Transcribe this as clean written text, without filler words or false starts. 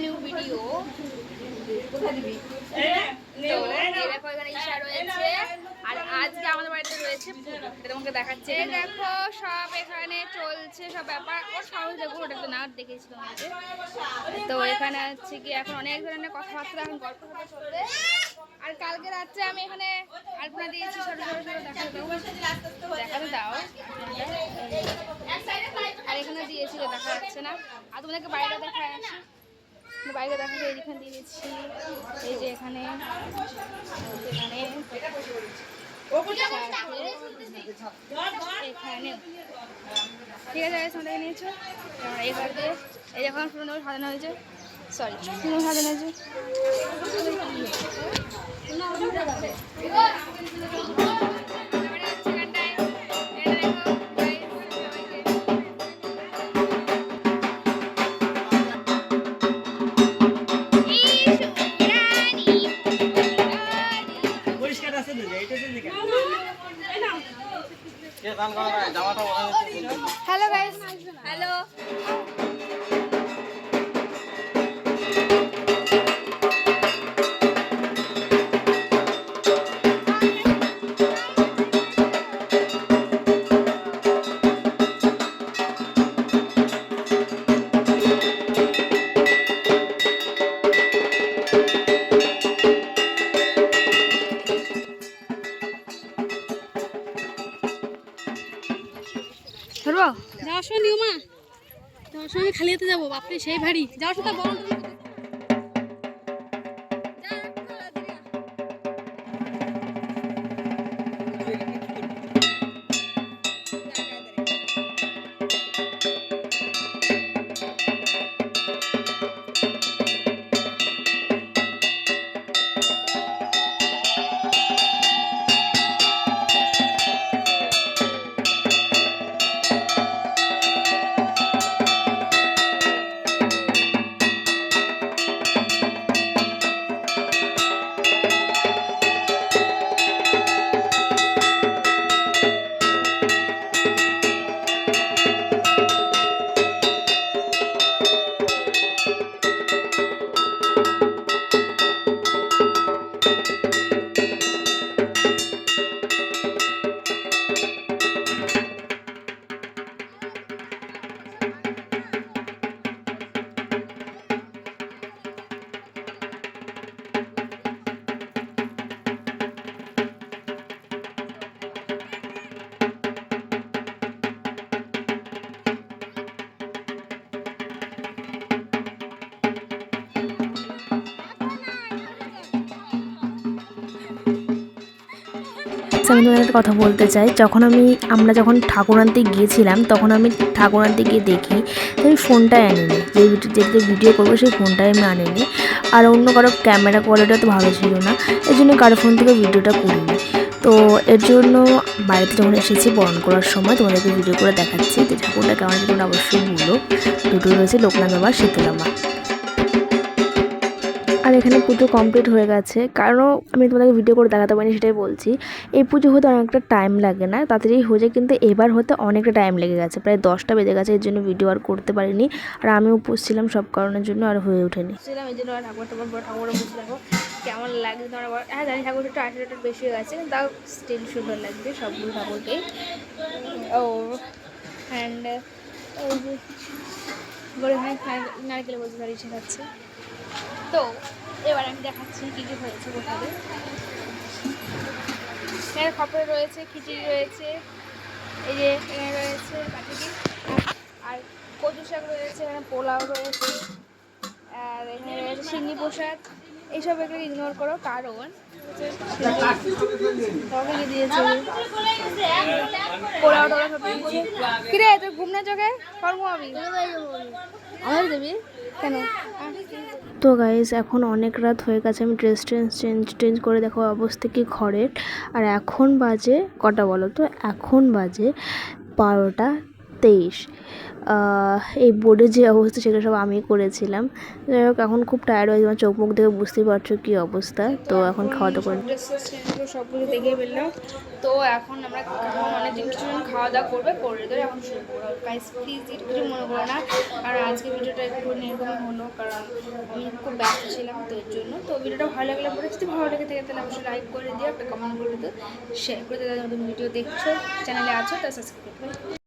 New video. Isha রয়েছে আর আজকে আমাদের বাড়িতে রয়েছে তোমাকে দেখাচ্ছে। দেখো সব এখানে চলছে সব ব্যাপার। ওর সাহস দেখো, ওটা তো না দেখেছিলাম আমাকে। তো এখানে হচ্ছে কি এখন অনেক ধরনের কথাবার্তা, এখন গল্প কথা চলবে। আর কালকে রাত্রে আমি এখানে আলপনা দিয়েছি, ছোট ছোট ছোট দেখাতে দাও। আর এখানে দিয়েছিল দেখা যাচ্ছে না। আর তোমাদেরকে বাইরে দেখায় আসি, বাইরে দেখাতে এইখানে দিয়েছি। এই যে এখানে এখানে ঠিক আছে, সন্ধ্যা নিয়েছো এই ঘরে। এই এখন পুরনো সাজানো হয়েছে, সরি পুরনো সাজানো হয়েছে। Hello guys, hello. যাওয়ার সময় নিও মা, যাওয়ার সময় খালি হাতে যাবো। বাপরে সেই ভারী, যাওয়ার সময় বড় আমি তোমাদের একটা কথা বলতে চাই। আমরা যখন ঠাকুর আনতে গিয়েছিলাম তখন আমি ঠাকুর আনতে গিয়ে দেখি আমি ফোনটাই আনিনি, যেগুলো ভিডিও করবো সেই ফোনটাই আমি আনিনি। আর অন্য কারো ক্যামেরা কোয়ালিটিটা তো ভালো ছিল না, এই জন্য কারো ফোন থেকে ভিডিওটা করিনি। তো এর জন্য বাড়িতে যখন এসেছি বরণ করার সময় তোমাদেরকে ভিডিও করে দেখাচ্ছি। তো ঠাকুরটা কেমন তোমরা অবশ্যই বলো। দুটো রয়েছে লোকনাথ বাবা, শীতলা মা। আর এখানে পুজো কমপ্লিট হয়ে গেছে, কারণ আমি তোমাদেরকে ভিডিও করে দেখাতে পারিনি, সেটাই বলছি। এই পুজো হতে অনেকটা টাইম লাগে না, তাড়াতাড়ি হয়ে যায়, কিন্তু এবার হতে অনেকটা টাইম লেগে গেছে, প্রায় 10টা বেজে গেছে। এর জন্য ভিডিও আর করতে পারিনি। আর আমি উপোস ছিলাম সব কারণের জন্য, আর হয়ে ওঠেনি। এই জন্য ঠাকুর বুঝতে দেখো কেমন লাগছে তোমরা। হ্যাঁ জানি ঠাকুর একটু 18 বেশি হয়ে গেছে, তাও স্টিল সুন্দর লাগছে সবগুলো ঠাকুরকেই। ও অ্যান্ড ওই যে বলে নারকেল বলতে পারি শেখাচ্ছে। তো এবার আমি দেখাচ্ছি কী কী হয়েছে কোথায়। এখানে খপরে রয়েছে, খিচুড়ি রয়েছে, এই যে এখানে রয়েছে পাটিকি, আর কচু শাক রয়েছে, এখানে পোলাও রয়েছে, আর এখানে রয়েছে সিন্নি প্রসাদ। এইসব এগুলো ইগনোর করো, কারণ তোমাকে দিয়েছে পোলাও টোলা সব দিয়েছে। কিরে তোর ঘুম না চোখে? কর ঘুমাবি, আমাদের দেবি কেন? তো গাইস এখন অনেক রাত হয়ে গেছে, আমি ড্রেস চেঞ্জ করে দেখো অবস্থা কি ঘরের। আর এখন বাজে কটা বলো তো? এখন বাজে 12টা 23। এই বোর্ডের যে অবস্থা সেটা সব আমি করেছিলাম। যাই হোক এখন খুব টায়ার্ড হয়েছে, আমার চোখ মুখ দেখে বুঝতেই পারছো কী অবস্থা। তো এখন খাওয়া দাওয়া করে সবগুলো দেখে ফেললাম। তো এখন আমরা অনেকদিন কিছুজন খাওয়া দাওয়া করে ধরে এখন শুরু করবো। গাইস প্লিজ কিছু মনে করো না, আর আজকে ভিডিওটা একটু এরকমই হলো কারণ আমি খুব ব্যস্ত ছিলাম, তো এর জন্য। তো ভিডিওটা ভালো লাগলে পরে যদি ভালো লেগে থাকে তাহলে অবশ্যই লাইক করে দিও, একটা কমেন্ট করে দিও, শেয়ার করে দিও। নতুন ভিডিও দেখছো চ্যানেলে আছো তা সাবস্ক্রাইব করবে।